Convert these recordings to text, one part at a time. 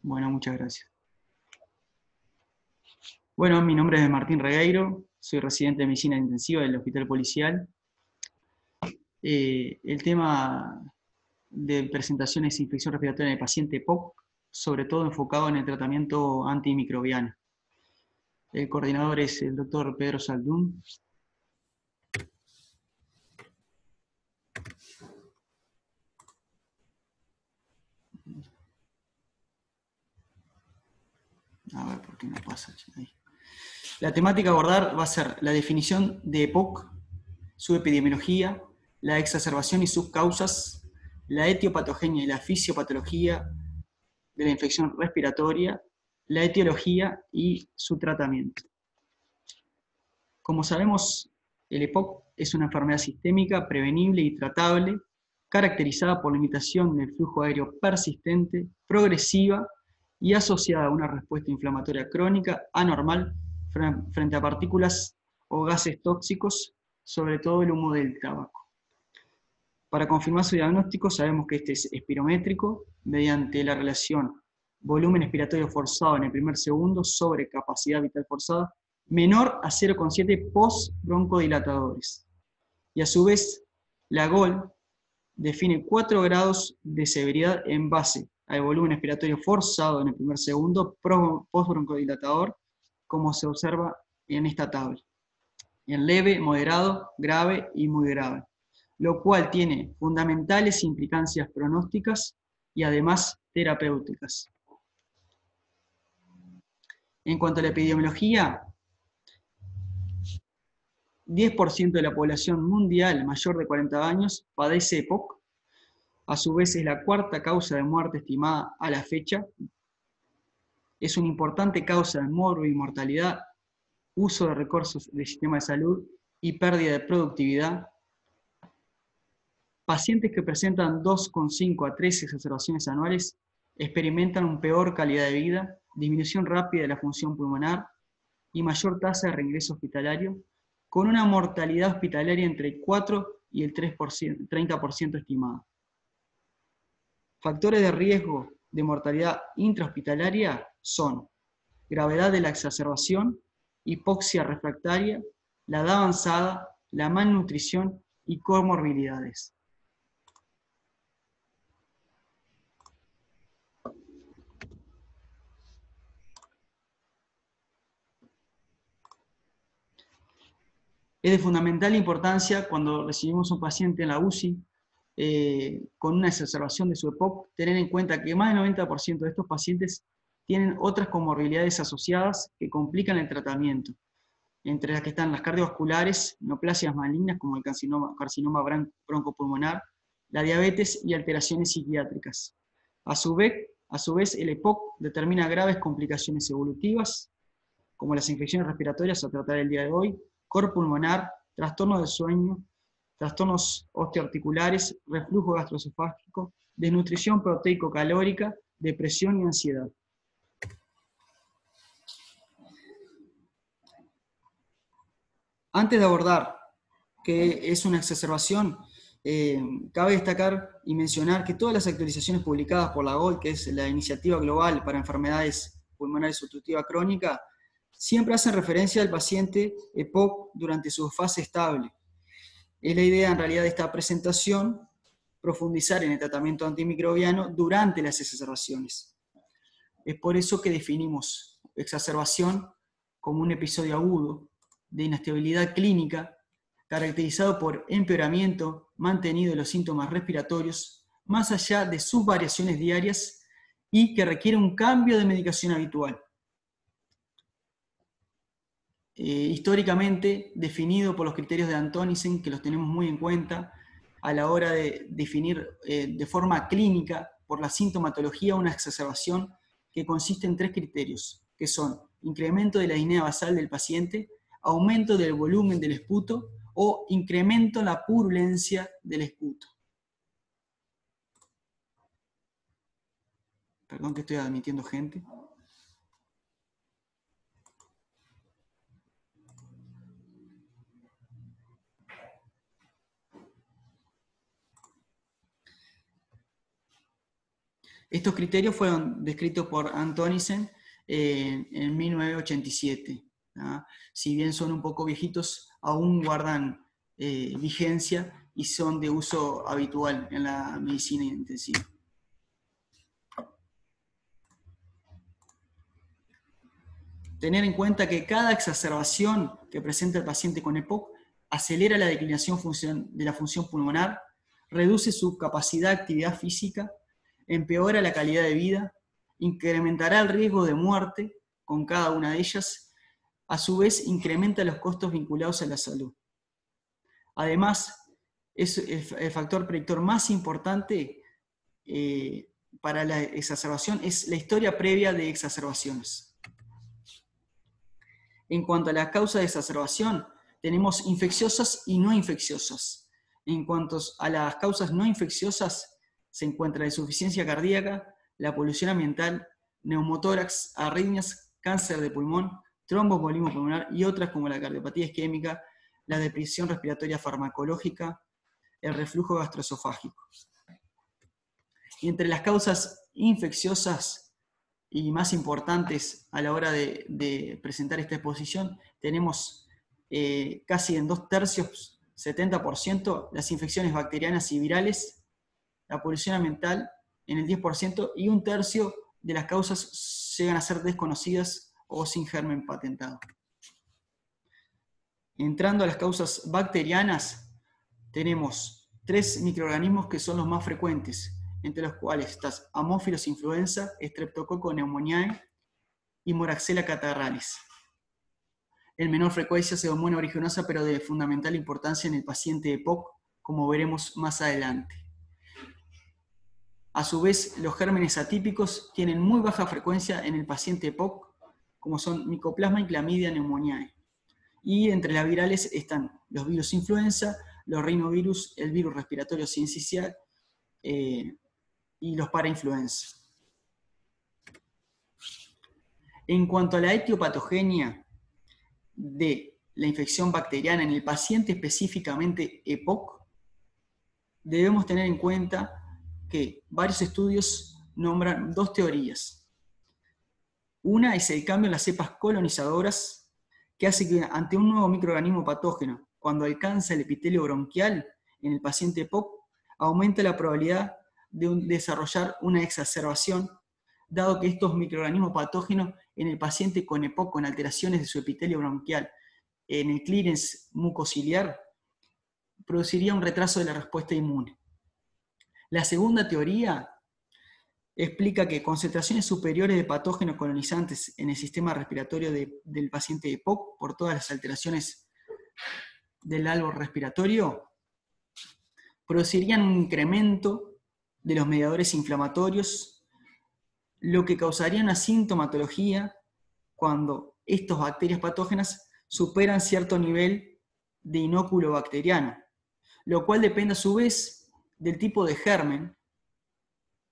Bueno, muchas gracias. Bueno, mi nombre es Martín Regueiro, soy residente de medicina intensiva del Hospital Policial. El tema de presentación es infección respiratoria en el paciente EPOC, sobre todo enfocado en el tratamiento antimicrobiano. El coordinador es el doctor Pedro Saldún. A ver, ¿por qué no pasa? Ahí. La temática a abordar va a ser la definición de EPOC, su epidemiología, la exacerbación y sus causas, la etiopatogenia y la fisiopatología de la infección respiratoria, la etiología y su tratamiento. Como sabemos, el EPOC es una enfermedad sistémica prevenible y tratable, caracterizada por limitación del flujo aéreo persistente, progresiva y asociada a una respuesta inflamatoria crónica anormal frente a partículas o gases tóxicos, sobre todo el humo del tabaco. Para confirmar su diagnóstico sabemos que este es espirométrico mediante la relación volumen expiratorio forzado en el primer segundo sobre capacidad vital forzada menor a 0,7 post-broncodilatadores. Y a su vez, la GOL define 4 grados de severidad en base al volumen expiratorio forzado en el primer segundo post-broncodilatador, como se observa en esta tabla, en leve, moderado, grave y muy grave, lo cual tiene fundamentales implicancias pronósticas y además terapéuticas. En cuanto a la epidemiología, 10% de la población mundial mayor de 40 años padece EPOC. A su vez es la cuarta causa de muerte estimada a la fecha. Es una importante causa de mortalidad, uso de recursos del sistema de salud y pérdida de productividad. Pacientes que presentan 2,5 a 3 exacerbaciones anuales experimentan una peor calidad de vida, disminución rápida de la función pulmonar y mayor tasa de reingreso hospitalario, con una mortalidad hospitalaria entre el 4 y el 30% estimada. Factores de riesgo de mortalidad intrahospitalaria son gravedad de la exacerbación, hipoxia refractaria, la edad avanzada, la malnutrición y comorbilidades. Es de fundamental importancia cuando recibimos un paciente en la UCI con una exacerbación de su EPOC, tener en cuenta que más del 90% de estos pacientes tienen otras comorbilidades asociadas que complican el tratamiento, entre las que están las cardiovasculares, neoplasias malignas como el carcinoma broncopulmonar, la diabetes y alteraciones psiquiátricas. A su vez, el EPOC determina graves complicaciones evolutivas, como las infecciones respiratorias a tratar el día de hoy, cor pulmonar, trastornos del sueño, trastornos osteoarticulares, reflujo gastroesofágico, desnutrición proteico-calórica, depresión y ansiedad. Antes de abordar qué es una exacerbación, cabe destacar y mencionar que todas las actualizaciones publicadas por la GOL, que es la Iniciativa Global para Enfermedades Pulmonares Obstructivas Crónicas, siempre hacen referencia al paciente EPOC durante su fase estable. Es la idea en realidad de esta presentación profundizar en el tratamiento antimicrobiano durante las exacerbaciones. Es por eso que definimos exacerbación como un episodio agudo de inestabilidad clínica caracterizado por empeoramiento mantenido de los síntomas respiratorios más allá de sus variaciones diarias y que requiere un cambio de medicación habitual. Históricamente definido por los criterios de Antonisen, que los tenemos muy en cuenta a la hora de definir de forma clínica por la sintomatología una exacerbación que consiste en 3 criterios, que son incremento de la disnea basal del paciente, aumento del volumen del esputo o incremento en la purulencia del esputo. Perdón que estoy admitiendo gente. Estos criterios fueron descritos por Antonisen en 1987. ¿Ah? Si bien son un poco viejitos, aún guardan vigencia y son de uso habitual en la medicina intensiva. Tener en cuenta que cada exacerbación que presenta el paciente con EPOC acelera la declinación de la función pulmonar, reduce su capacidad de actividad física, empeora la calidad de vida, incrementará el riesgo de muerte con cada una de ellas, a su vez incrementa los costos vinculados a la salud. Además, es el factor predictor más importante para la exacerbación es la historia previa de exacerbaciones. En cuanto a la causa de exacerbación, tenemos infecciosas y no infecciosas. En cuanto a las causas no infecciosas, se encuentra la insuficiencia cardíaca, la polución ambiental, neumotórax, arritmias, cáncer de pulmón, tromboembolismo pulmonar y otras como la cardiopatía isquémica, la depresión respiratoria farmacológica, el reflujo gastroesofágico. Y entre las causas infecciosas y más importantes a la hora de presentar esta exposición, tenemos casi en 2/3, 70%, las infecciones bacterianas y virales, la polución ambiental en el 10%, y 1/3 de las causas llegan a ser desconocidas o sin germen patentado. Entrando a las causas bacterianas, tenemos 3 microorganismos que son los más frecuentes, entre los cuales están Haemophilus influenza, Streptococcus pneumoniae y Moraxella catarrhalis. En menor frecuencia Pseudomonas aeruginosa, pero de fundamental importancia en el paciente EPOC, como veremos más adelante. A su vez, los gérmenes atípicos tienen muy baja frecuencia en el paciente EPOC, como son Mycoplasma y Chlamydia pneumoniae. Y entre las virales están los virus influenza, los rinovirus, el virus respiratorio sincicial y los parainfluenza. En cuanto a la etiopatogenia de la infección bacteriana en el paciente específicamente EPOC, debemos tener en cuenta que varios estudios nombran 2 teorías. Una es el cambio en las cepas colonizadoras, que hace que ante un nuevo microorganismo patógeno, cuando alcanza el epitelio bronquial en el paciente EPOC, aumenta la probabilidad de desarrollar una exacerbación, dado que estos microorganismos patógenos en el paciente con EPOC, con alteraciones de su epitelio bronquial, en el clearance mucociliar, produciría un retraso de la respuesta inmune. La segunda teoría explica que concentraciones superiores de patógenos colonizantes en el sistema respiratorio del paciente EPOC, por todas las alteraciones del árbol respiratorio, producirían un incremento de los mediadores inflamatorios, lo que causaría una sintomatología cuando estas bacterias patógenas superan cierto nivel de inóculo bacteriano, lo cual depende a su vez del tipo de germen,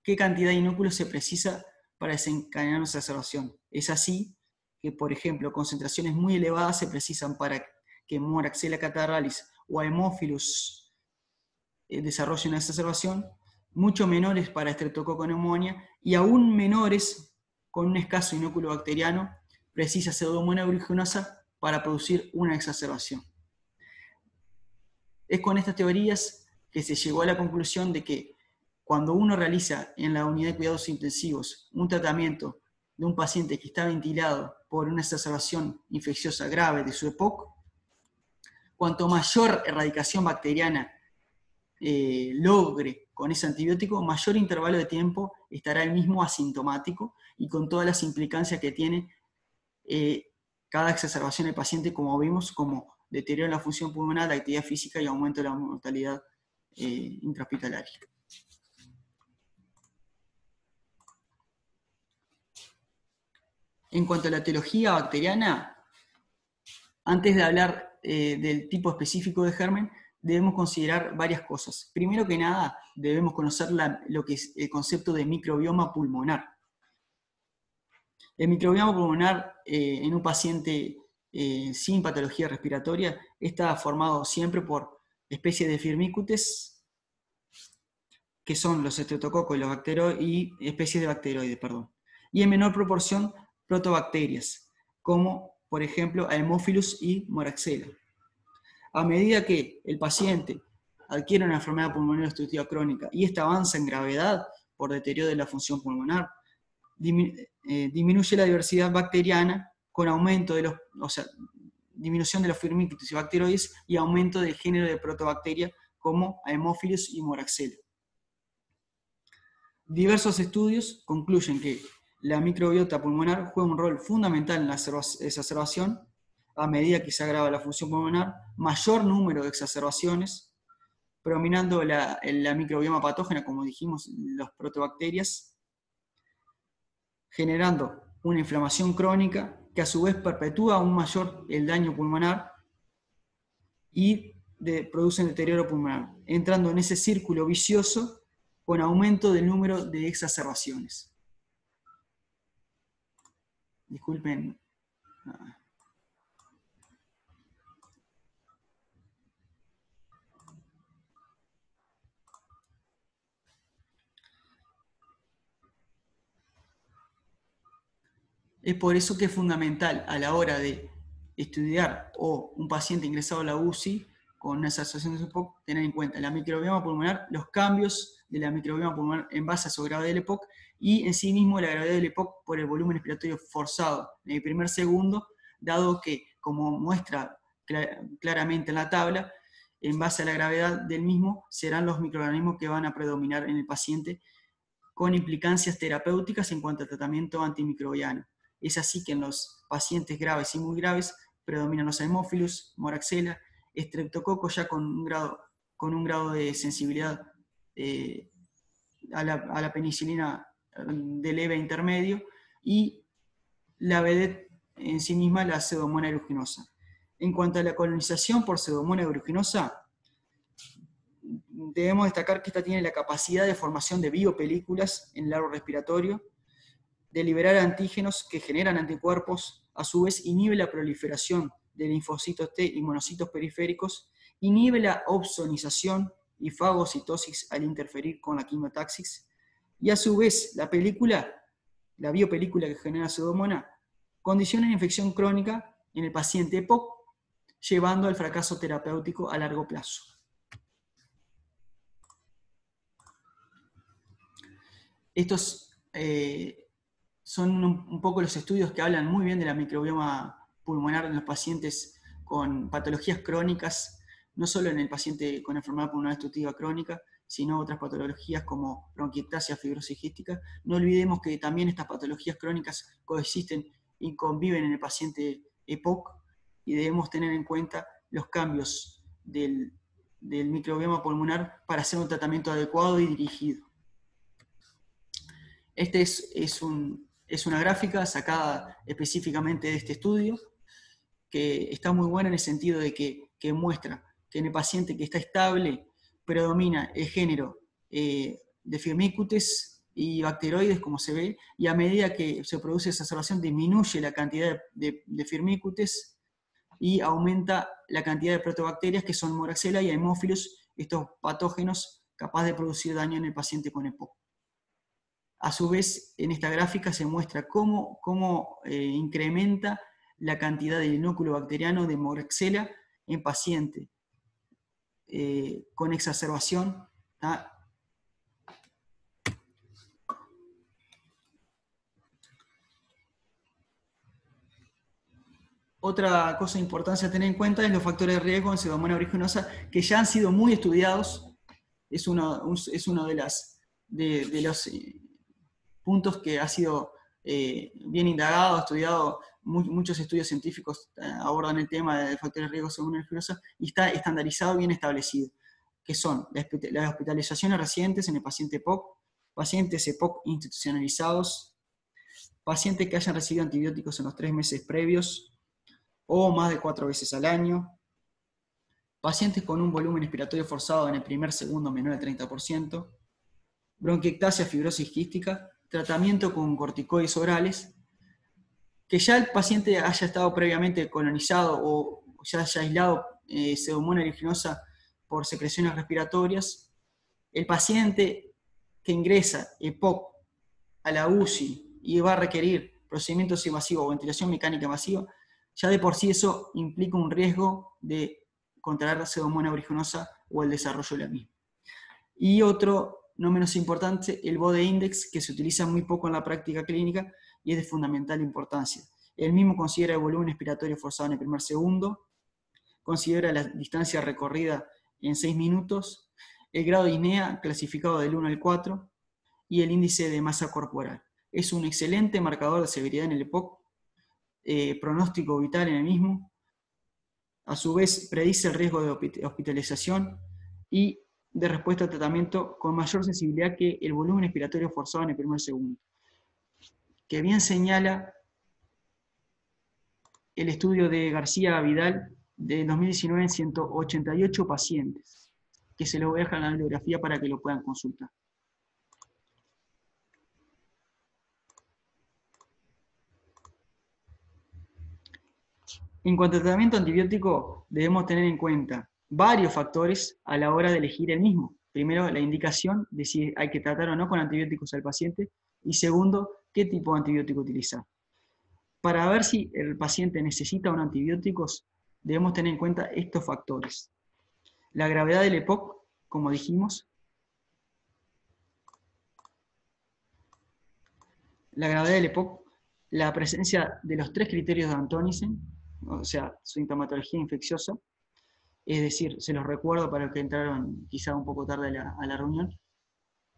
qué cantidad de inóculos se precisa para desencadenar una exacerbación. Es así que, por ejemplo, concentraciones muy elevadas se precisan para que Moraxella catarrhalis o Haemophilus desarrolle una exacerbación, mucho menores para Streptococcus pneumoniae, y aún menores con un escaso inóculo bacteriano precisa Pseudomonas aeruginosa para producir una exacerbación. Es con estas teorías que se llegó a la conclusión de que cuando uno realiza en la unidad de cuidados intensivos un tratamiento de un paciente que está ventilado por una exacerbación infecciosa grave de su EPOC, cuanto mayor erradicación bacteriana logre con ese antibiótico, mayor intervalo de tiempo estará el mismo asintomático y con todas las implicancias que tiene cada exacerbación del paciente, como vimos, como deterioro en la función pulmonar, la actividad física y aumento de la mortalidad intrahospitalaria. En cuanto a la etiología bacteriana, antes de hablar del tipo específico de germen, debemos considerar varias cosas. Primero que nada, debemos conocer lo que es el concepto de microbioma pulmonar. El microbioma pulmonar en un paciente sin patología respiratoria está formado siempre por especies de firmicutes que son los estreptococos y los y especies de bacteroides, perdón. Y en menor proporción, protobacterias, como por ejemplo Haemophilus y Moraxella. A medida que el paciente adquiere una enfermedad pulmonar obstructiva crónica y esta avanza en gravedad por deterioro de la función pulmonar, disminuye la diversidad bacteriana con aumento de disminución de los firmicutes y bacteroides y aumento del género de protobacterias como Haemophilus y Moraxella. Diversos estudios concluyen que la microbiota pulmonar juega un rol fundamental en la exacerbación. A medida que se agrava la función pulmonar, mayor número de exacerbaciones, predominando la microbioma patógena, como dijimos, las protobacterias, generando una inflamación crónica que a su vez perpetúa aún mayor el daño pulmonar y produce un deterioro pulmonar, entrando en ese círculo vicioso con aumento del número de exacerbaciones. Disculpen. Es por eso que es fundamental a la hora de estudiar o un paciente ingresado a la UCI con una exacerbación de EPOC, tener en cuenta la microbioma pulmonar, los cambios de la microbioma pulmonar en base a su gravedad del EPOC y en sí mismo la gravedad del EPOC por el volumen respiratorio forzado en el primer segundo, dado que, como muestra claramente en la tabla, en base a la gravedad del mismo serán los microorganismos que van a predominar en el paciente con implicancias terapéuticas en cuanto al tratamiento antimicrobiano. Es así que en los pacientes graves y muy graves predominan los Haemophilus, Moraxella, estreptococos ya con un grado de sensibilidad a la penicilina de leve a intermedio, y la vedet en sí misma, la Pseudomonas aeruginosa. En cuanto a la colonización por Pseudomonas aeruginosa, debemos destacar que esta tiene la capacidad de formación de biopelículas en el árbol respiratorio, de liberar antígenos que generan anticuerpos, a su vez inhibe la proliferación de linfocitos T y monocitos periféricos, inhibe la opsonización y fagocitosis al interferir con la quimiotaxis, y a su vez la biopelícula que genera Pseudomonas, condiciona la infección crónica en el paciente EPOC, llevando al fracaso terapéutico a largo plazo. Estos son un poco los estudios que hablan muy bien de la microbioma pulmonar en los pacientes con patologías crónicas, no solo en el paciente con enfermedad pulmonar obstructiva crónica, sino otras patologías como bronquiectasia, fibrosis quística. No olvidemos que también estas patologías crónicas coexisten y conviven en el paciente EPOC, y debemos tener en cuenta los cambios del microbioma pulmonar para hacer un tratamiento adecuado y dirigido. Esta es una gráfica sacada específicamente de este estudio, que está muy buena en el sentido de que muestra que en el paciente que está estable predomina el género de firmicutes y bacteroides, como se ve, y a medida que se produce exacerbación disminuye la cantidad de firmicutes y aumenta la cantidad de protobacterias, que son Moraxella y Haemophilus, estos patógenos capaces de producir daño en el paciente con EPOC. A su vez, en esta gráfica se muestra cómo incrementa la cantidad de inóculo bacteriano de Moraxella en paciente con exacerbación. Otra cosa importante a tener en cuenta es los factores de riesgo en Pseudomonas aeruginosa, que ya han sido muy estudiados. Es uno de los puntos que ha sido bien indagado, estudiado. Muchos estudios científicos abordan el tema de factores de riesgo según la aeruginosa, y está estandarizado y bien establecido, que son las hospitalizaciones recientes en el paciente EPOC, pacientes EPOC institucionalizados, pacientes que hayan recibido antibióticos en los 3 meses previos o más de 4 veces al año, pacientes con un volumen respiratorio forzado en el primer segundo menor al 30%, bronquiectasia, fibrosis quística, tratamiento con corticoides orales, que ya el paciente haya estado previamente colonizado o ya haya aislado Pseudomonas aeruginosa por secreciones respiratorias, el paciente que ingresa EPOC a la UCI y va a requerir procedimientos invasivos o ventilación mecánica invasiva, ya de por sí eso implica un riesgo de contraer la pseudomonas aeruginosa o el desarrollo de la misma. Y otro, no menos importante, el Bode Index, que se utiliza muy poco en la práctica clínica y es de fundamental importancia. El mismo considera el volumen expiratorio forzado en el primer segundo, considera la distancia recorrida en 6 minutos, el grado de disnea clasificado del 1 al 4 y el índice de masa corporal. Es un excelente marcador de severidad en el EPOC, pronóstico vital en el mismo, a su vez predice el riesgo de hospitalización y de respuesta al tratamiento con mayor sensibilidad que el volumen expiratorio forzado en el primer segundo, que bien señala el estudio de García Vidal de 2019 en 188 pacientes, que se lo voy a dejar en la bibliografía para que lo puedan consultar. En cuanto al tratamiento antibiótico, debemos tener en cuenta varios factores a la hora de elegir el mismo. Primero, la indicación de si hay que tratar o no con antibióticos al paciente, y segundo, qué tipo de antibiótico utilizar. Para ver si el paciente necesita un antibióticos, debemos tener en cuenta estos factores. La gravedad del EPOC, como dijimos. La gravedad del EPOC, la presencia de los 3 criterios de Antonisen, o sea, sintomatología infecciosa, es decir, se los recuerdo para los que entraron quizá un poco tarde a la reunión,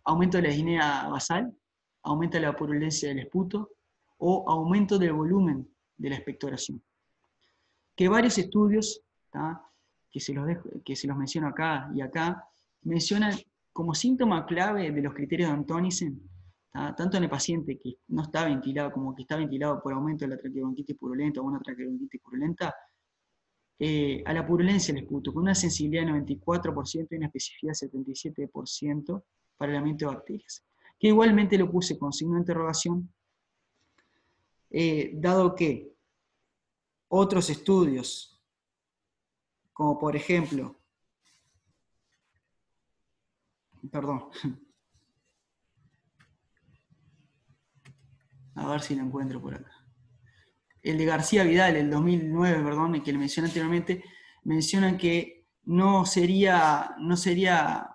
aumento de la disnea basal, aumento de la purulencia del esputo, o aumento del volumen de la expectoración. Que varios estudios, que se los menciono acá y acá, mencionan como síntoma clave de los criterios de Antonisen, tanto en el paciente que no está ventilado como que está ventilado por aumento de la traqueobronquitis purulenta o una traqueobronquitis purulenta, a la purulencia del esputo, con una sensibilidad de 94% y una especificidad de 77% para el aumento de bacterias. Que igualmente lo puse con signo de interrogación, dado que otros estudios, como por ejemplo, a ver si lo encuentro por acá. El de García Vidal, el 2009, perdón, el que le mencioné anteriormente, mencionan que no sería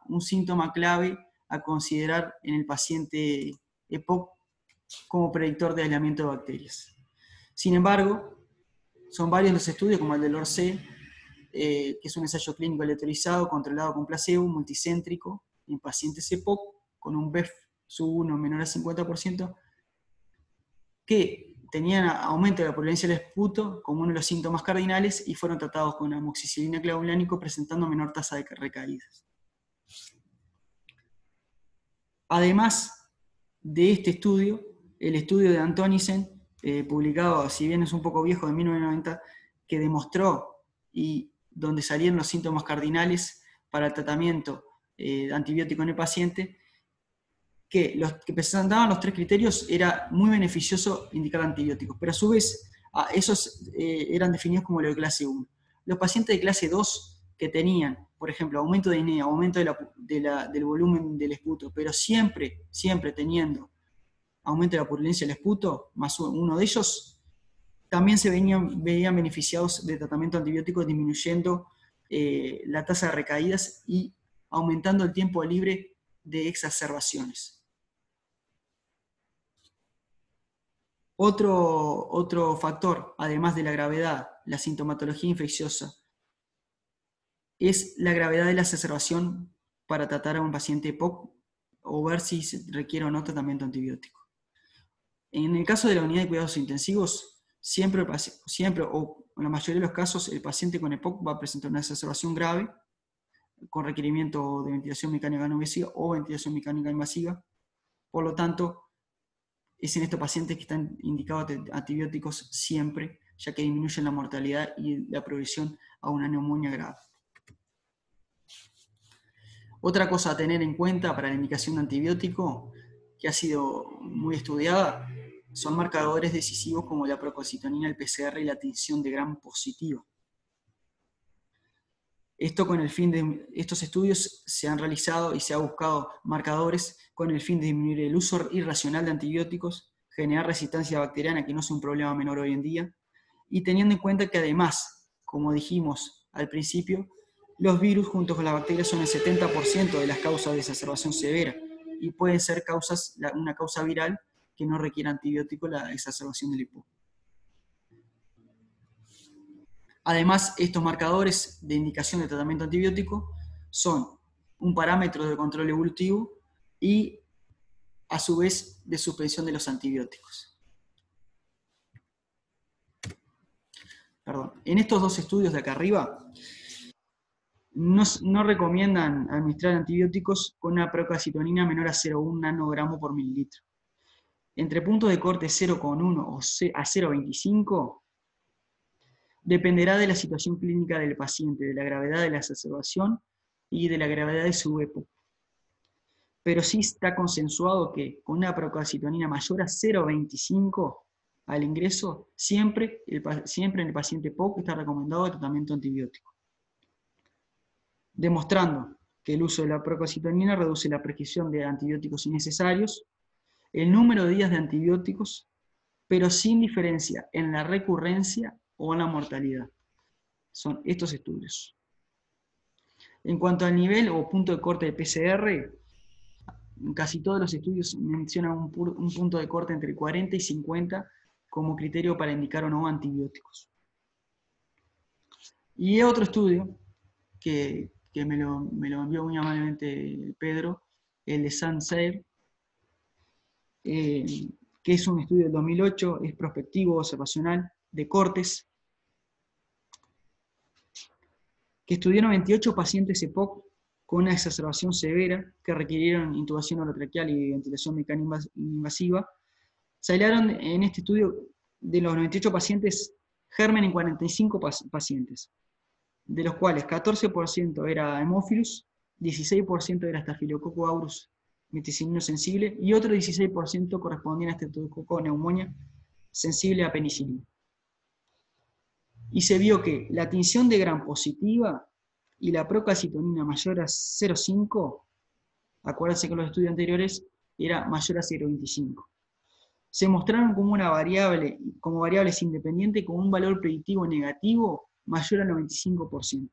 un síntoma clave a considerar en el paciente EPOC como predictor de aislamiento de bacterias. Sin embargo, son varios los estudios, como el del ORCE, que es un ensayo clínico aleatorizado, controlado con placebo, multicéntrico, en pacientes EPOC, con un BEF sub 1 menor al 50%, que tenían aumento de la purulencia del esputo como uno de los síntomas cardinales y fueron tratados con amoxicilina clavulánico presentando menor tasa de recaídas. Además de este estudio, el estudio de Antonisen, publicado, si bien es un poco viejo, de 1990, que demostró y donde salieron los síntomas cardinales para el tratamiento antibiótico en el paciente, que los que presentaban los 3 criterios era muy beneficioso indicar antibióticos, pero a su vez esos eran definidos como los de clase 1. Los pacientes de clase 2 que tenían, por ejemplo, aumento de disnea, aumento del volumen del esputo, pero siempre teniendo aumento de la purulencia del esputo, más uno de ellos, también se veían beneficiados de tratamiento antibiótico disminuyendo la tasa de recaídas y aumentando el tiempo libre de exacerbaciones. Otro factor, además de la gravedad, la sintomatología infecciosa, es la gravedad de la exacerbación para tratar a un paciente EPOC o ver si se requiere o no tratamiento antibiótico. En el caso de la unidad de cuidados intensivos, siempre o en la mayoría de los casos, el paciente con EPOC va a presentar una exacerbación grave con requerimiento de ventilación mecánica no invasiva o ventilación mecánica invasiva. Por lo tanto, es en estos pacientes que están indicados antibióticos siempre, ya que disminuyen la mortalidad y la progresión a una neumonía grave. Otra cosa a tener en cuenta para la indicación de antibiótico, que ha sido muy estudiada, son marcadores decisivos como la procalcitonina, el PCR y la tinción de Gram positiva. Estos estudios se han realizado y se ha buscado marcadores con el fin de disminuir el uso irracional de antibióticos, generar resistencia bacteriana, que no es un problema menor hoy en día, y teniendo en cuenta que además, como dijimos al principio, los virus junto con las bacterias son el 70% de las causas de exacerbación severa y pueden ser una causa viral que no requiere antibiótico la exacerbación del EPOC. Además, estos marcadores de indicación de tratamiento antibiótico son un parámetro de control evolutivo y, a su vez, de suspensión de los antibióticos. Perdón. En estos dos estudios de acá arriba, no recomiendan administrar antibióticos con una procalcitonina menor a 0,1 nanogramo por mililitro. Entre puntos de corte 0,1 a 0,25, dependerá de la situación clínica del paciente, de la gravedad de la exacerbación y de la gravedad de su EPOC. Pero sí está consensuado que con una procalcitonina mayor a 0,25 al ingreso, siempre en el paciente EPOC está recomendado el tratamiento antibiótico, demostrando que el uso de la procalcitonina reduce la prescripción de antibióticos innecesarios, el número de días de antibióticos, pero sin diferencia en la recurrencia o en la mortalidad. Son estos estudios. En cuanto al nivel o punto de corte de PCR, casi todos los estudios mencionan un punto de corte entre 40 y 50 como criterio para indicar o no antibióticos. Y otro estudio que me lo envió muy amablemente Pedro, el de Sansair, que es un estudio del 2008, es prospectivo, observacional, de cortes, que estudiaron 28 pacientes EPOC con una exacerbación severa que requirieron intubación orotraqueal y ventilación mecánica invasiva. Se hallaron en este estudio de los 98 pacientes germen en 45 pacientes, de los cuales 14% era Haemophilus, 16% era Staphylococcus aureus meticilino sensible y otro 16% correspondían a Streptococcus pneumoniae sensible a penicilina. Y se vio que la tinción de Gram positiva y la procalcitonina mayor a 0,5, acuérdense que los estudios anteriores era mayor a 0,25. Se mostraron como variables independientes con un valor predictivo negativo mayor al 95%.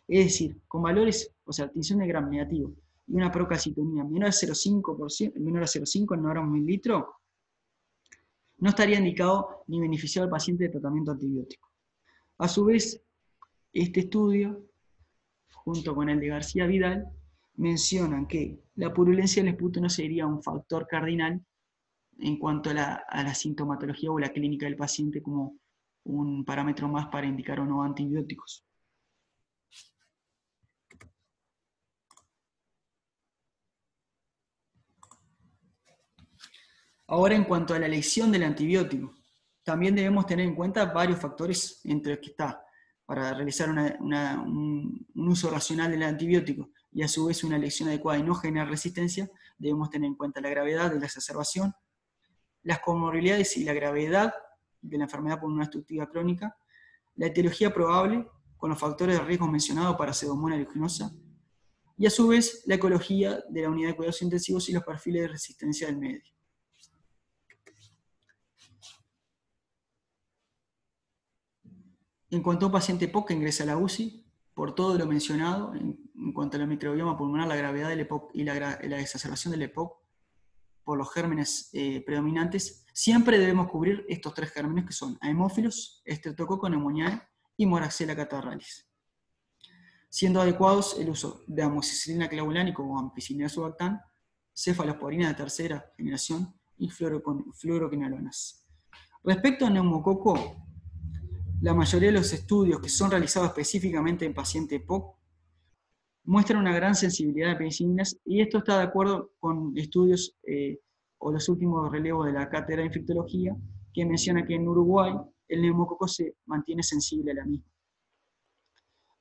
Es decir, con valores, o sea, tinción de Gram negativo y una procalcitonina menor a 0,5 nanogramos por mililitro, no estaría indicado ni beneficiado al paciente de tratamiento antibiótico. A su vez, este estudio, junto con el de García Vidal, mencionan que la purulencia del esputo no sería un factor cardinal en cuanto a la sintomatología o la clínica del paciente como un parámetro más para indicar o no antibióticos. Ahora, en cuanto a la elección del antibiótico, también debemos tener en cuenta varios factores entre los que está para realizar un uso racional del antibiótico y a su vez una elección adecuada y no generar resistencia. Debemos tener en cuenta la gravedad de la exacerbación, las comorbilidades y la gravedad de la enfermedad pulmonar obstructiva crónica, la etiología probable con los factores de riesgo mencionados para Pseudomonas aeruginosa, y a su vez la ecología de la unidad de cuidados intensivos y los perfiles de resistencia del medio. En cuanto a un paciente EPOC que ingresa a la UCI, por todo lo mencionado, en cuanto al microbioma pulmonar, la gravedad del EPOC y la exacerbación del EPOC por los gérmenes predominantes, siempre debemos cubrir estos tres gérmenes que son Haemophilus, Streptococcus pneumoniae y Moraxella catarrhalis, siendo adecuados el uso de amoxicilina clavulánica o ampicilina subactam, cefalosporina de tercera generación y fluoroquinolonas. Respecto a neumococo, la mayoría de los estudios que son realizados específicamente en pacientes EPOC muestran una gran sensibilidad a penicilinas, y esto está de acuerdo con estudios o los últimos relevos de la cátedra de infectología, que menciona que en Uruguay el neumococo se mantiene sensible a la misma.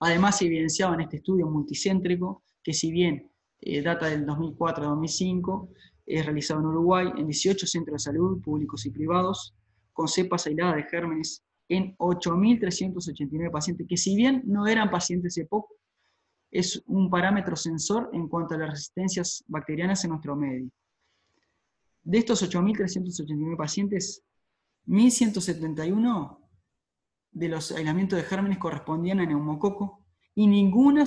Además, se evidenciaba en este estudio multicéntrico, que si bien data del 2004 a 2005, es realizado en Uruguay en 18 centros de salud, públicos y privados, con cepas aisladas de gérmenes en 8.389 pacientes, que si bien no eran pacientes EPOC, es un parámetro sensor en cuanto a las resistencias bacterianas en nuestro medio. De estos 8.389 pacientes, 1.171 de los aislamientos de gérmenes correspondían a neumococo, y ninguna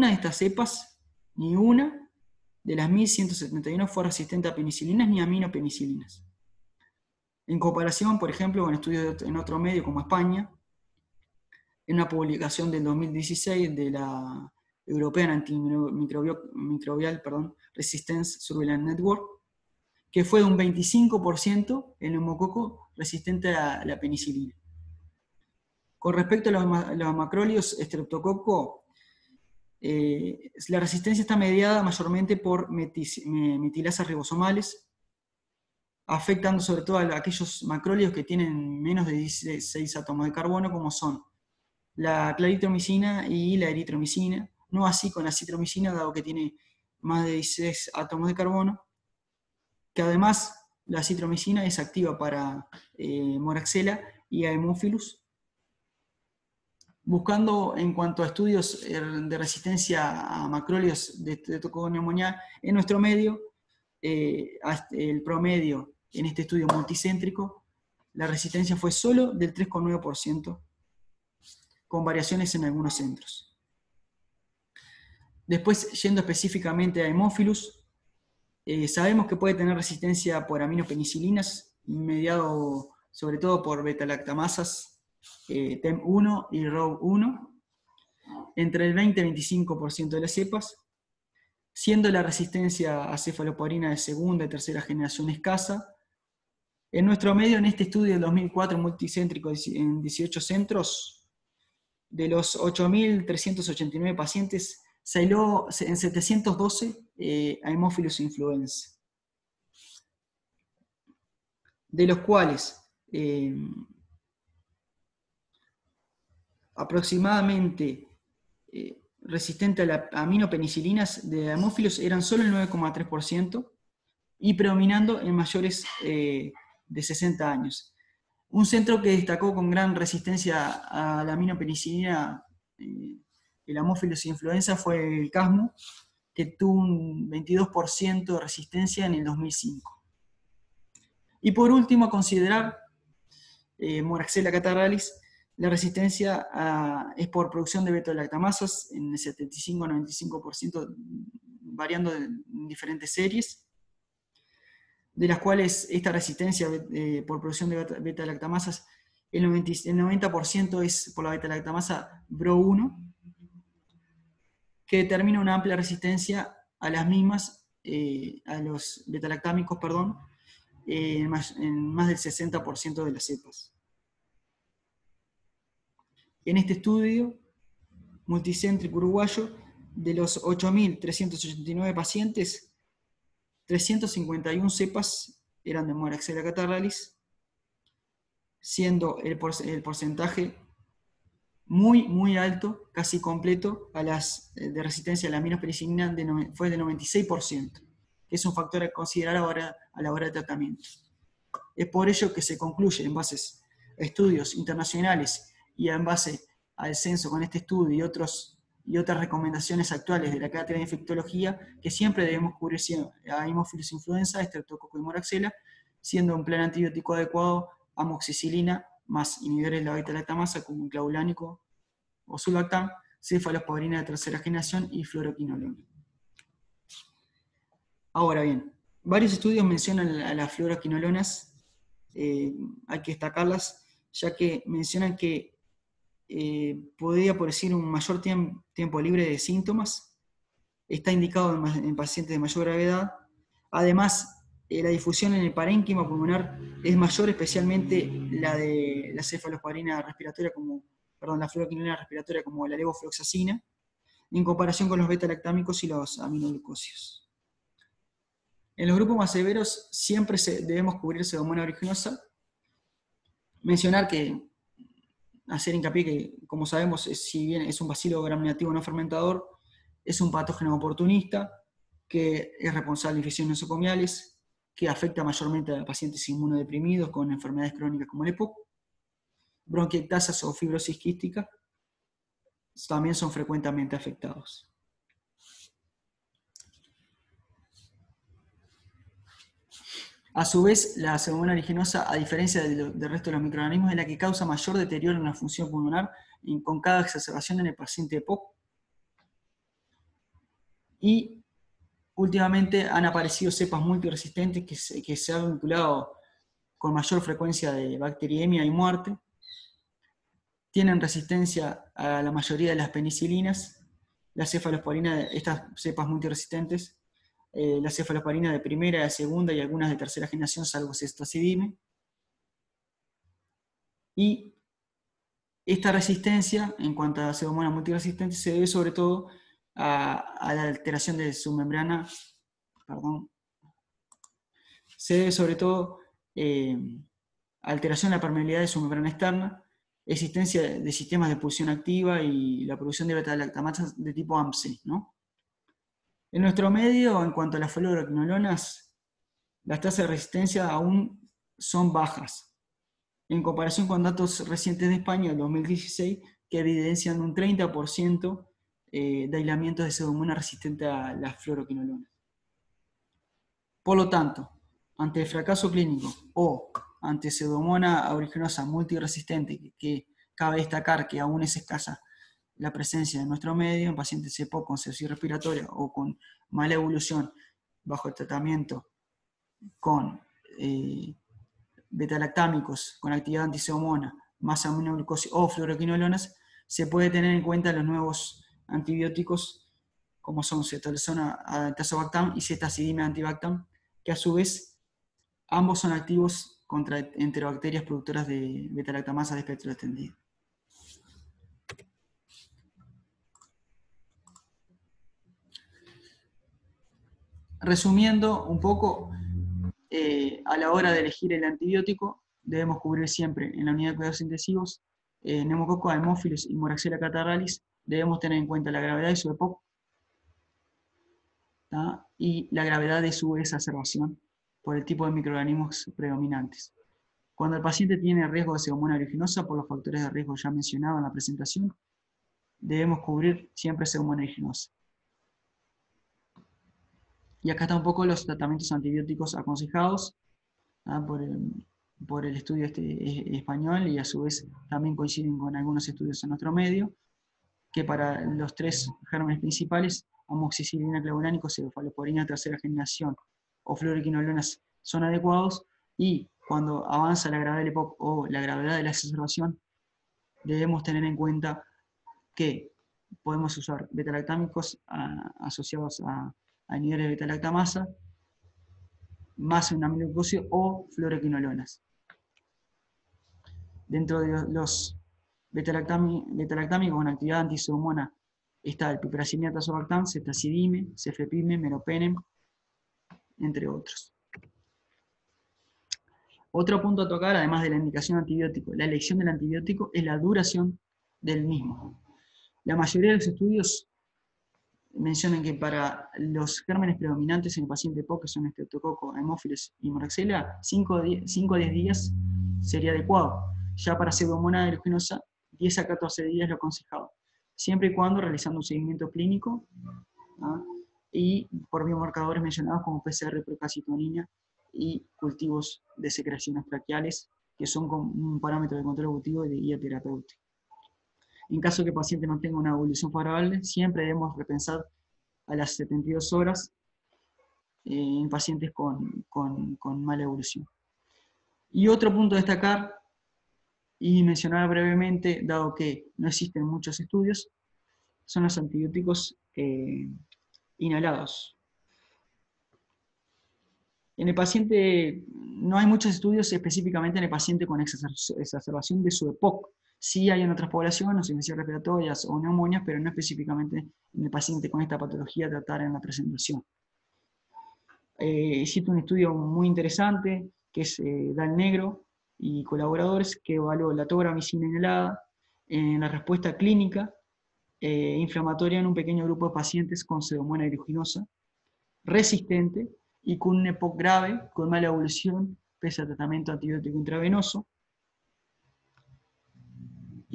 de estas cepas, ni una de las 1.171 fue resistente a penicilinas ni aminopenicilinas. En comparación, por ejemplo, con estudios en otro medio como España, en una publicación del 2016 de la European Antimicrobial Resistance Surveillance Network, que fue de un 25% el neumococo resistente a la penicilina. Con respecto a los macrólidos streptococo, la resistencia está mediada mayormente por metilasas ribosomales, afectando sobre todo a aquellos macrólidos que tienen menos de 16 átomos de carbono, como son la claritromicina y la eritromicina, no así con la citromicina, dado que tiene más de 16 átomos de carbono, que además la citromicina es activa para Moraxella y Haemophilus. Buscando en cuanto a estudios de resistencia a macrólidos de Streptococcus pneumoniae en nuestro medio, el promedio en este estudio multicéntrico, la resistencia fue solo del 3,9%, con variaciones en algunos centros. Después, yendo específicamente a Haemophilus, sabemos que puede tener resistencia por aminopenicilinas, mediado sobre todo por beta-lactamasas, TEM1 y ROW1, entre el 20 y 25% de las cepas, siendo la resistencia a cefalosporina de segunda y tercera generación escasa. En nuestro medio, en este estudio del 2004 multicéntrico en 18 centros, de los 8.389 pacientes, se aisló en 712 Haemophilus influenzae, de los cuales aproximadamente resistente a las aminopenicilinas de Haemophilus eran solo el 9,3% y predominando en mayores de 60 años. Un centro que destacó con gran resistencia a la aminopenicilina, el Haemophilus influenza, fue el CASMU, que tuvo un 22% de resistencia en el 2005. Y por último, a considerar Moraxella catarrhalis. La resistencia es por producción de beta-lactamasas en el 75 a 95%, variando en diferentes series, de las cuales esta resistencia por producción de beta-lactamasas, el 90% es por la beta-lactamasa BRO1, que determina una amplia resistencia a las mismas, a los beta-lactámicos, en más del 60% de las cepas. En este estudio multicéntrico uruguayo, de los 8.389 pacientes, 351 cepas eran de Moraxella catarrhalis, siendo el porcentaje muy alto, casi completo, a las de resistencia a la aminopenicilina fue del 96%, que es un factor a considerar a la hora de tratamiento. Es por ello que se concluye, en base a estudios internacionales y en base al censo con este estudio y otras recomendaciones actuales de la cátedra de infectología, que siempre debemos cubrir a Haemophilus influenzae, Streptococcus y Moraxella, siendo un plan antibiótico adecuado amoxicilina más inhibidores de la beta-lactamasa como clavulánico o sulbactam, cefalosporina de tercera generación y fluoroquinolona. Ahora bien, varios estudios mencionan a las fluoroquinolonas, hay que destacarlas, ya que mencionan que podría producir un mayor tiempo libre de síntomas, está indicado en pacientes de mayor gravedad. Además, la difusión en el parénquima pulmonar es mayor, especialmente la de la cefalosporina respiratoria, la fluoroquinolona respiratoria, como la levofloxacina, en comparación con los beta-lactámicos y los aminoglucósidos. En los grupos más severos siempre debemos cubrir Pseudomonas aeruginosa. Mencionar que, hacer hincapié que, como sabemos, si bien es un bacilo gram negativo no fermentador, es un patógeno oportunista, que es responsable de infecciones nosocomiales, que afecta mayormente a pacientes inmunodeprimidos con enfermedades crónicas como el EPOC, bronquiectasias o fibrosis quística. también son frecuentemente afectados. A su vez, la pseudomonas aeruginosa, a diferencia del resto de los microorganismos, es la que causa mayor deterioro en la función pulmonar con cada exacerbación en el paciente de POC. Y últimamente han aparecido cepas multiresistentes que se han vinculado con mayor frecuencia de bacteriemia y muerte. Tienen resistencia a la mayoría de las penicilinas, la cefalosporina, estas cepas multiresistentes, la cefalosporina de primera, de segunda y algunas de tercera generación, salvo cestocidime. Y esta resistencia, en cuanto a pseudomonas multiresistentes, se debe sobre todo a la alteración de su membrana, se debe sobre todo a alteración de la permeabilidad de su membrana externa, existencia de sistemas de pulsión activa y la producción de beta-lactamatas de tipo AMP-C, ¿no? En nuestro medio, en cuanto a las fluoroquinolonas, las tasas de resistencia aún son bajas, en comparación con datos recientes de España, del 2016, que evidencian un 30% de aislamientos de pseudomonas resistentes a las fluoroquinolonas. Por lo tanto, ante el fracaso clínico o ante pseudomonas aeruginosa multiresistente, que cabe destacar que aún es escasa la presencia en nuestro medio, en pacientes EPOC con cirrosis respiratoria o con mala evolución bajo el tratamiento con beta-lactámicos, con actividad antipseudomona, más aminoglucosis o fluoroquinolonas, se puede tener en cuenta los nuevos antibióticos como son cetolizona, tazobactam y cetazidime antibactam, que a su vez ambos son activos contra enterobacterias productoras de beta-lactamasa de espectro extendido. Resumiendo un poco, a la hora de elegir el antibiótico, debemos cubrir siempre en la unidad de cuidados intensivos neumococo, Haemophilus y Moraxella catarrhalis. Debemos tener en cuenta la gravedad de su EPOC y la gravedad de su exacerbación por el tipo de microorganismos predominantes. Cuando el paciente tiene riesgo de pseudomonas aeruginosa por los factores de riesgo ya mencionados en la presentación, debemos cubrir siempre pseudomonas aeruginosa. Y acá está un poco los tratamientos antibióticos aconsejados por el estudio español, y a su vez también coinciden con algunos estudios en nuestro medio, que para los tres gérmenes principales, amoxicilina, clavulánico, cefalosporina tercera generación o fluoroquinolonas son adecuados, y cuando avanza la gravedad del EPOC o la gravedad de la exacerbación, debemos tener en cuenta que podemos usar beta-lactámicos asociados a niveles de beta-lactamasa, más una aminoglucosis o fluoroquinolonas. Dentro de los beta-lactámicos con actividad antipseudomona está el piperacillina tazobactam, cetazidime, cefepime, meropenem, entre otros. Otro punto a tocar, además de la indicación antibiótico, la elección del antibiótico, es la duración del mismo. La mayoría de los estudios mencionan que para los gérmenes predominantes en el paciente EPOC, que son Streptococcus, Haemophilus y Moraxella, 5 a 10 días sería adecuado. Ya para pseudomonas aeruginosa, 10 a 14 días es lo aconsejado, siempre y cuando realizando un seguimiento clínico y por biomarcadores mencionados como PCR, procalcitonina y cultivos de secreciones traqueales, que son un parámetro de control evolutivo y de guía terapéutica. En caso de que el paciente no tenga una evolución favorable, siempre debemos repensar a las 72 horas en pacientes con mala evolución. Y otro punto a destacar y mencionar brevemente, dado que no existen muchos estudios, son los antibióticos inhalados. En el paciente, no hay muchos estudios específicamente en el paciente con exacerbación de su EPOC. Sí hay en otras poblaciones, infecciones respiratorias o neumonias, pero no específicamente en el paciente con esta patología a tratar en la presentación. Existe un estudio muy interesante, que es Dal Negro y colaboradores, que evaluó la tobramicina inhalada en la respuesta clínica inflamatoria en un pequeño grupo de pacientes con pseudomonas aeruginosa resistente y con un EPOC grave, con mala evolución, pese al tratamiento antibiótico intravenoso.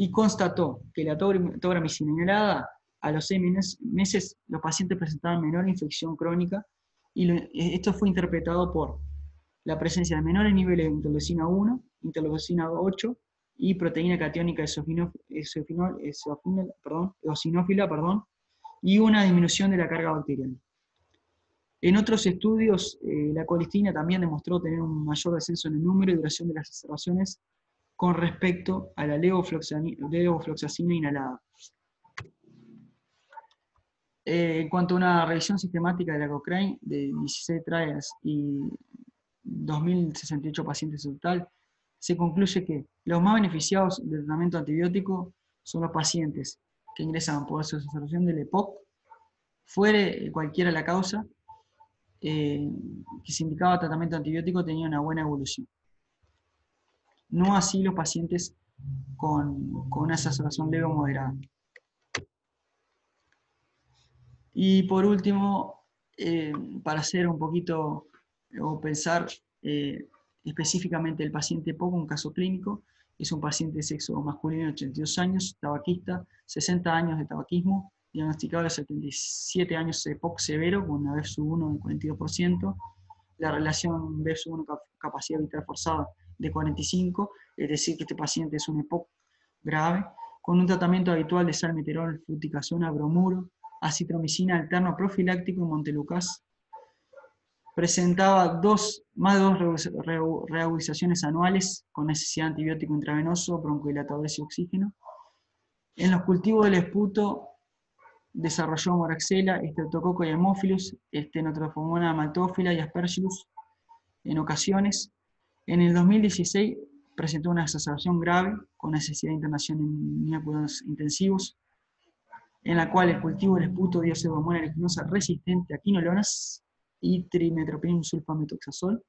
y constató que la tobramicina inhalada, a los 6 meses los pacientes presentaban menor infección crónica, y esto fue interpretado por la presencia de menores niveles de interleucina 1, interleucina 8 y proteína catiónica eosinófila, y una disminución de la carga bacteriana. En otros estudios, la colistina también demostró tener un mayor descenso en el número y duración de las exacerbaciones con respecto a la levofloxacina inhalada. En cuanto a una revisión sistemática de la Cochrane, de 16 trials y 2.068 pacientes en total, se concluye que los más beneficiados del tratamiento antibiótico son los pacientes que ingresaban por exacerbación del EPOC, fuere cualquiera la causa, que se indicaba tratamiento antibiótico tenía una buena evolución. No así los pacientes con una exacerbación leve o moderada. Y por último, para hacer un poquito, o pensar específicamente el paciente EPOC, un caso clínico, es un paciente de sexo masculino de 82 años, tabaquista, 60 años de tabaquismo, diagnosticado de 77 años de EPOC severo, con una BEF1 del 42%, la relación BEF1 capacidad vital forzada de 45, es decir, que este paciente es un EPOC grave, con un tratamiento habitual de salmeterol, fluticasona, bromuro, acitromicina alterno profiláctico y montelukast. Presentaba más de 2 reagudizaciones anuales con necesidad de antibiótico intravenoso, broncodilatadores y oxígeno. En los cultivos del esputo desarrolló moraxella, Streptococcus y Haemophilus, Stenotrophomonas maltófila y Aspergillus en ocasiones. En el 2016 presentó una exacerbación grave con necesidad de internación en cuidados intensivos, en la cual el cultivo del esputo dio pseudomonas aeruginosa resistente a quinolonas y trimetoprim sulfametoxazol,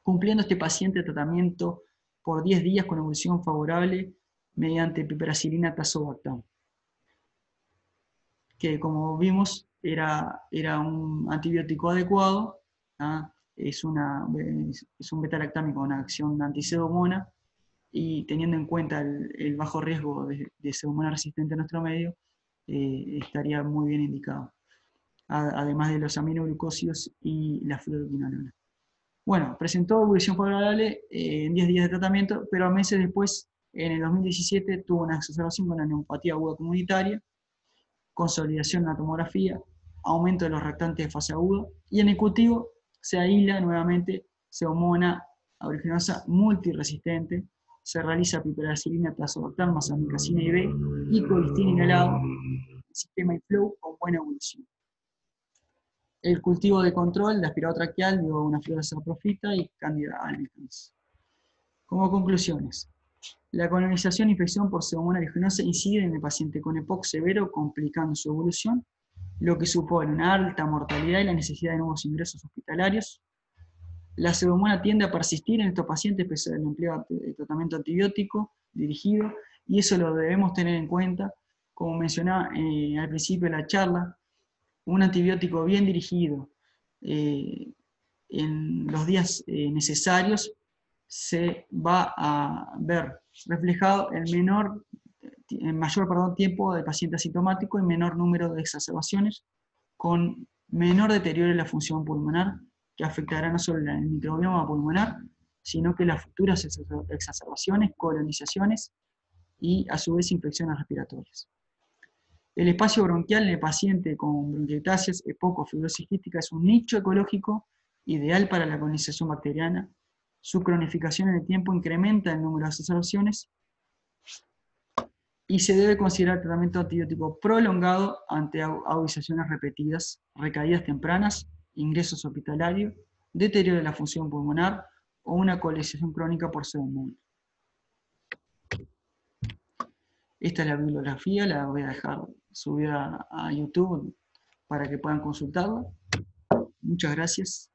cumpliendo este paciente tratamiento por 10 días con evolución favorable mediante piperacilina tazobactam, que como vimos era un antibiótico adecuado, ¿ah? Es un beta-lactámico con acción anti-pseudomonas, y teniendo en cuenta el bajo riesgo de pseudomonas resistente en nuestro medio, estaría muy bien indicado, además de los aminoglucósidos y la fluoroquinolona. Bueno, presentó evolución favorable en 10 días de tratamiento, pero meses después, en el 2017, tuvo una exacerbación con la neuropatía aguda comunitaria, consolidación en la tomografía, aumento de los reactantes de fase aguda, y en el cultivo se aísla nuevamente Pseudomonas aeruginosa multiresistente, se realiza piperacilina, tazobactam, más amikacina IV y colistina inhalado, sistema IFLOW con buena evolución. El cultivo de control de aspirado traqueal dio una flora saprofita y Candida albicans. Como conclusiones, la colonización e infección por Pseudomonas aeruginosa incide en el paciente con EPOC severo, complicando su evolución, lo que supone una alta mortalidad y la necesidad de nuevos ingresos hospitalarios. La Pseudomonas tiende a persistir en estos pacientes pese al empleo de tratamiento antibiótico dirigido, y eso lo debemos tener en cuenta. Como mencionaba al principio de la charla, un antibiótico bien dirigido en los días necesarios se va a ver reflejado el mayor tiempo de paciente asintomático y menor número de exacerbaciones, con menor deterioro en la función pulmonar, que afectará no solo el microbioma pulmonar, sino que las futuras exacerbaciones, colonizaciones y a su vez infecciones respiratorias. El espacio bronquial en el paciente con bronquiectasias, EPOC o fibrosis quística es un nicho ecológico ideal para la colonización bacteriana. Su cronificación en el tiempo incrementa el número de exacerbaciones y se debe considerar tratamiento antibiótico prolongado ante agudizaciones repetidas, recaídas tempranas, ingresos hospitalarios, deterioro de la función pulmonar o una colonización crónica por Pseudomonas. Esta es la bibliografía, la voy a dejar subida a YouTube para que puedan consultarla. Muchas gracias.